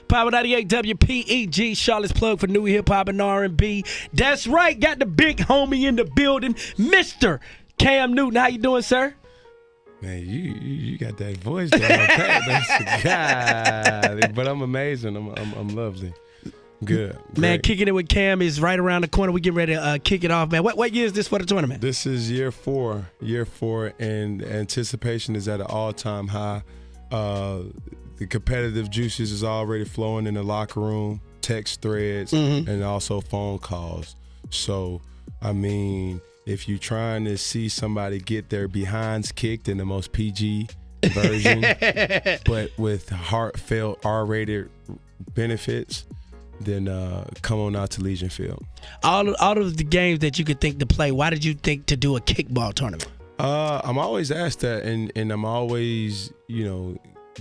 Power 98 WPEG, Charlotte's plug for new hip hop and R&B. That's right, got the big homie in the building, Mr. Cam Newton. How you doing, sir? Man, you got that voice down pat. That's God. But I'm amazing. I'm lovely. Good. Man, Great. kicking it with Cam is right around the corner. We get ready to kick it off, man. What year is this for the tournament? This is year four, and anticipation is at an all-time high. The competitive juices is already flowing in the locker room, text threads, and also phone calls. So, I mean, if you're trying to see somebody get their behinds kicked in the most PG version, but with heartfelt R-rated benefits, then come on out to Legion Field. All of the games that you could think to play, why did you think to do a kickball tournament? I'm always asked that, and I'm always,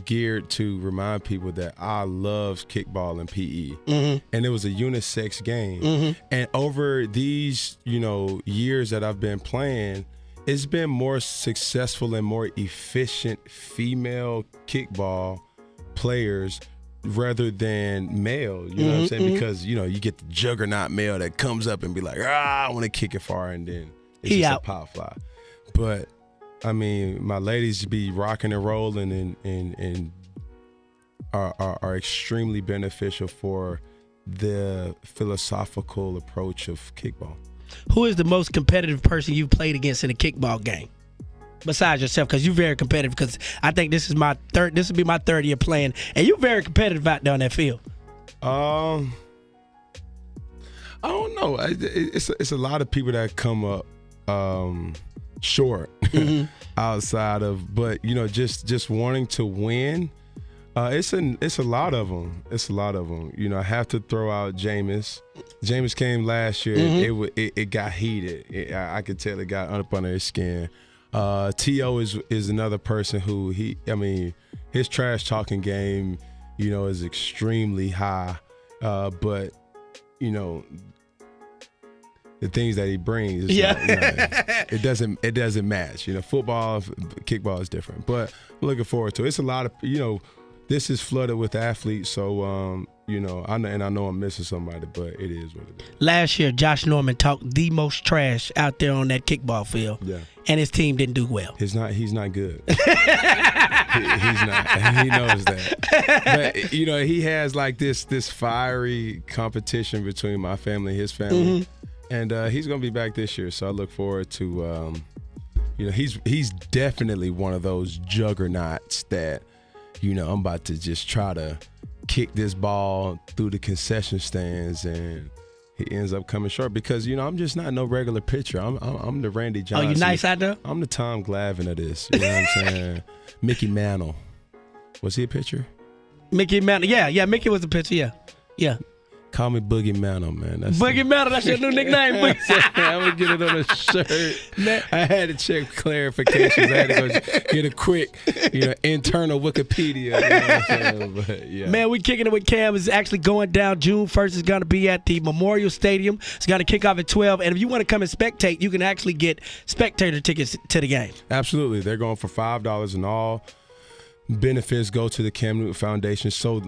geared to remind people that I love kickball and PE, and it was a unisex game. And over these, years that I've been playing, it's been more successful and more efficient female kickball players rather than male. You know what I'm saying? Because you get the juggernaut male that comes up and be like, I want to kick it far, and then it's just a pop fly. But I mean, my ladies be rocking and rolling and are extremely beneficial for the philosophical approach of kickball. Who is the most competitive person you've played against in a kickball game? Besides yourself, because you're very competitive. Because I think this will be my third year playing, and you're very competitive out there on that field. I don't know. It's a lot of people that come up short outside of, but just wanting to win. It's a lot of them. It's a lot of them. I have to throw out Jameis. Jameis came last year. It got heated. I could tell it got up under his skin. T.O. is another person who his trash talking game, is extremely high. But the things that he brings, it doesn't match. Football, kickball is different. But I'm looking forward to it. It's a lot of this is flooded with athletes, so I know I'm missing somebody, but it is what it is. Last year, Josh Norman talked the most trash out there on that kickball field. Yeah. And his team didn't do well. He's not good. He's not. He knows that. But he has like this fiery competition between my family and his family. And he's gonna be back this year, so I look forward to he's definitely one of those juggernauts that I'm about to just try to kick this ball through the concession stands, and he ends up coming short because I'm just not no regular pitcher. I'm the Randy Johnson. Oh, you nice out there? I'm the Tom Glavine of this. You know what I'm saying? Mickey Mantle. Was he a pitcher? Mickey Mantle. Yeah. Mickey was a pitcher. Yeah. Call me Boogie Mantle, man. Boogie Mantle, that's your new nickname. I'm going to get it on a shirt. I had to check clarifications. I had to go get a quick, internal Wikipedia. But, yeah. Man, we kicking it with Cam. It's actually going down June 1st. It's going to be at the Memorial Stadium. It's going to kick off at 12. And if you want to come and spectate, you can actually get spectator tickets to the game. Absolutely. They're going for $5 and all. Benefits go to the Cam Newton Foundation, so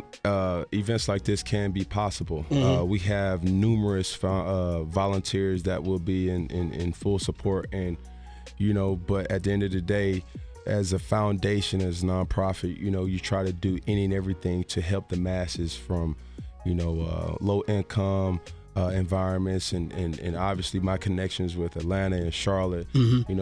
events like this can be possible. We have numerous volunteers that will be in full support, and but at the end of the day, as a foundation, as a nonprofit, you try to do any and everything to help the masses from low income environments, and obviously my connections with Atlanta and Charlotte,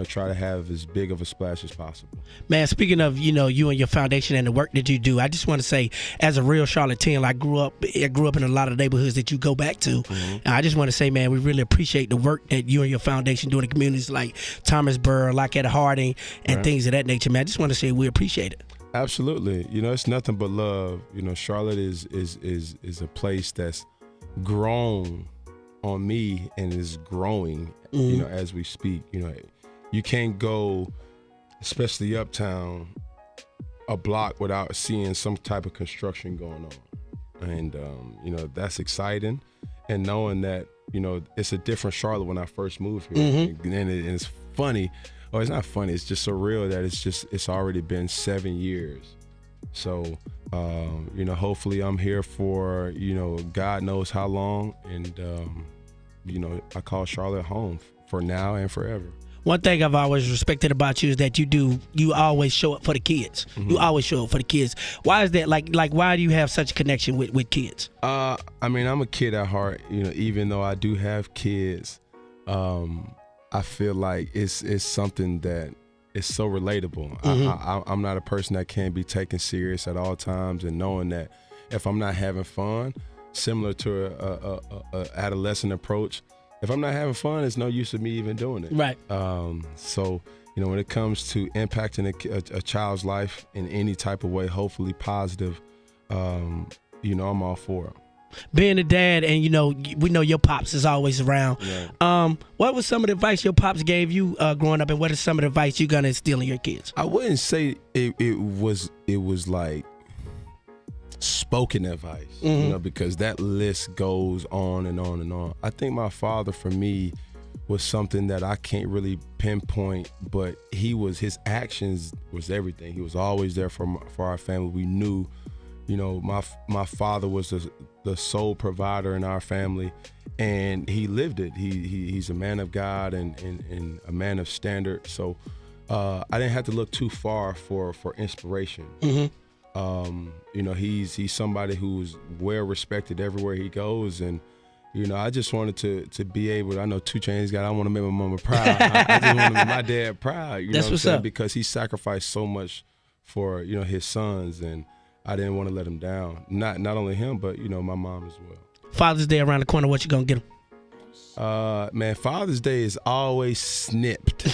try to have as big of a splash as possible. Man, speaking of you and your foundation and the work that you do, I just want to say, as a real Charlottean, I grew up in a lot of neighborhoods that you go back to, and I just want to say, man, we really appreciate the work that you and your foundation do in communities like Thomasboro, like at Harding, and things of that nature. Man, I just want to say we appreciate it. Absolutely. It's nothing but love. Charlotte is a place that's grown on me and is growing as we speak. You can't go, especially uptown, a block without seeing some type of construction going on, and that's exciting. And knowing that it's a different Charlotte when I first moved here, and it's funny, or it's not funny, it's just so real that it's already been 7 years So, hopefully I'm here for, God knows how long. And, I call Charlotte home for now and forever. One thing I've always respected about you is that you always show up for the kids. Mm-hmm. You always show up for the kids. Why is that? Like why do you have such a connection with kids? I'm a kid at heart. Even though I do have kids, I feel like it's something that is so relatable. Mm-hmm. I'm not a person that can be taken serious at all times, and knowing that if I'm not having fun, similar to a adolescent approach, if I'm not having fun, it's no use of me even doing it. Right. So, when it comes to impacting a child's life in any type of way, hopefully positive, I'm all for it. Being a dad, and we know your pops is always around. Right. What was some of the advice your pops gave you growing up, and what is some of the advice you're gonna instill in your kids? I wouldn't say it was like spoken advice, mm-hmm. Because that list goes on and on and on. I think my father, for me, was something that I can't really pinpoint, but his actions was everything. He was always there for our family. We knew, my father was the sole provider in our family, and he lived it. He's a man of God and a man of standard. So I didn't have to look too far for inspiration. Mm-hmm. He's somebody who's well respected everywhere he goes, and I just wanted to be able to, I know 2 Chainz got, I want to make my mama proud. I just want to make my dad proud. That's what's up. Because he sacrificed so much for his sons, and I didn't want to let him down. Not only him, but my mom as well. Father's Day around the corner. What you gonna get him? Man, Father's Day is always snipped. You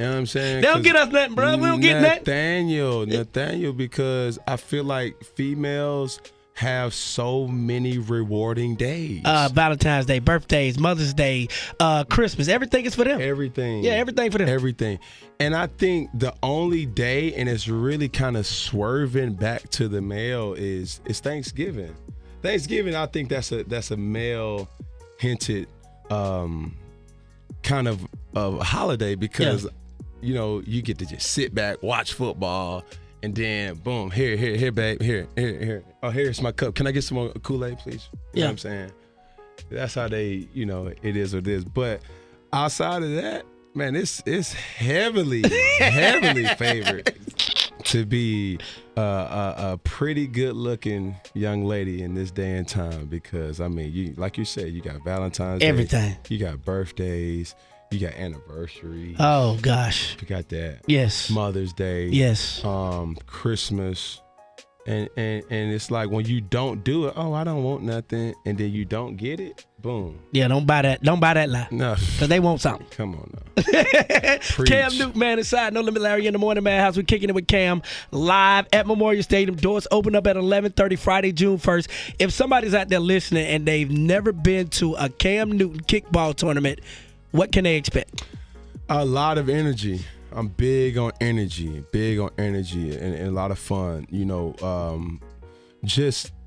know what I'm saying? They don't get us nothing, bro. We don't get nothing. Nathaniel, because I feel like females have so many rewarding days. Valentine's Day, birthdays, Mother's Day, Christmas. Everything is for them. Everything. Yeah, everything for them. Everything. And I think the only day, and it's really kind of swerving back to the male, is Thanksgiving. Thanksgiving, I think that's a male hinted kind of a holiday, because you get to just sit back, watch football, and then boom, here, babe, here. Oh, here's my cup. Can I get some more Kool-Aid, please? You know what I'm saying? That's how they, it is what it is. But outside of that, man, it's heavily favored to be a pretty good-looking young lady in this day and time, because you, like you said, you got Valentine's Day, everything. You got birthdays, you got anniversaries. Oh gosh, you got that. Yes. Mother's Day. Yes. Christmas, and it's like when you don't do it, oh, I don't want nothing, and then you don't get it. Boom. Yeah, don't buy that lie. No. Because they want something. Come on now. Cam Newton, man, inside No Limit Larry in the Morning Madhouse. We're kicking it with Cam live at Memorial Stadium. Doors open up at 11:30 Friday, June 1st. If somebody's out there listening and they've never been to a Cam Newton kickball tournament, what can they expect? A lot of energy. I'm big on energy and a lot of fun.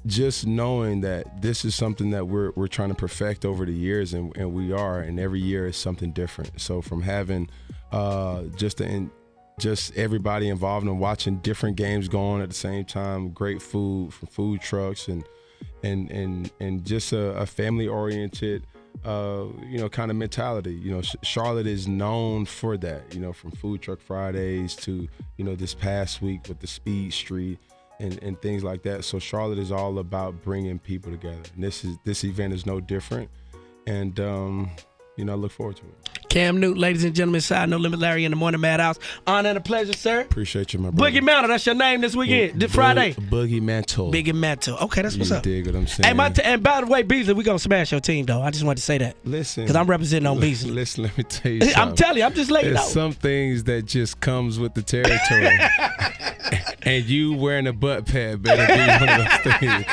Just knowing that this is something that we're trying to perfect over the years, and we are, and every year is something different. So from having just everybody involved in watching different games going at the same time, great food from food trucks, and just a family oriented kind of mentality. Charlotte is known for that, from Food Truck Fridays to, this past week with the Speed Street and things like that. So Charlotte is all about bringing people together. And this event is no different. And, I look forward to it. Cam Newton, ladies and gentlemen, inside No Limit Larry in the Morning Madhouse. Honor and a pleasure, sir. Appreciate you, my brother. Boogie Mantle, that's your name this weekend, Friday. Boogie Mantle. Boogie Mantle. Okay, that's what's up. You dig what I'm saying? Hey, and by the way, Beasley, we're going to smash your team, though. I just wanted to say that. Listen. Because I'm representing on Beasley. Listen, let me tell you something. I'm telling you, I'm just letting you know. There's some things that just comes with the territory. And you wearing a butt pad better be one of those things.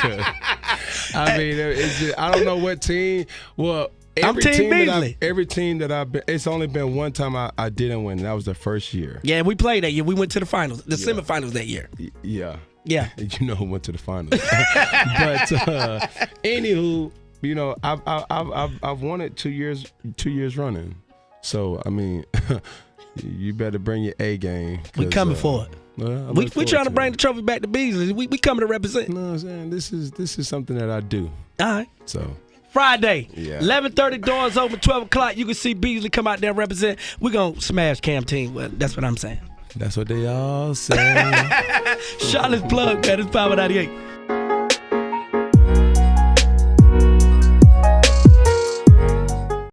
I don't know what team. Well, every team that I've been, it's only been one time I didn't win. That was the first year. Yeah, we played that year. We went to the finals, the semifinals that year. Yeah. Yeah. You know who went to the finals. But anywho, I've won it 2 years running. So you better bring your A game. We coming for it. Well, we trying to bring the trophy back to Beasley. We coming to represent. You know what I'm saying? This is something that I do. All right. So Friday, yeah. 11:30, doors open, 12 o'clock. You can see Beasley come out there and represent. We're going to smash Cam Team. Well, that's what I'm saying. That's what they all say. Charlotte's plug, man. It's Power 98.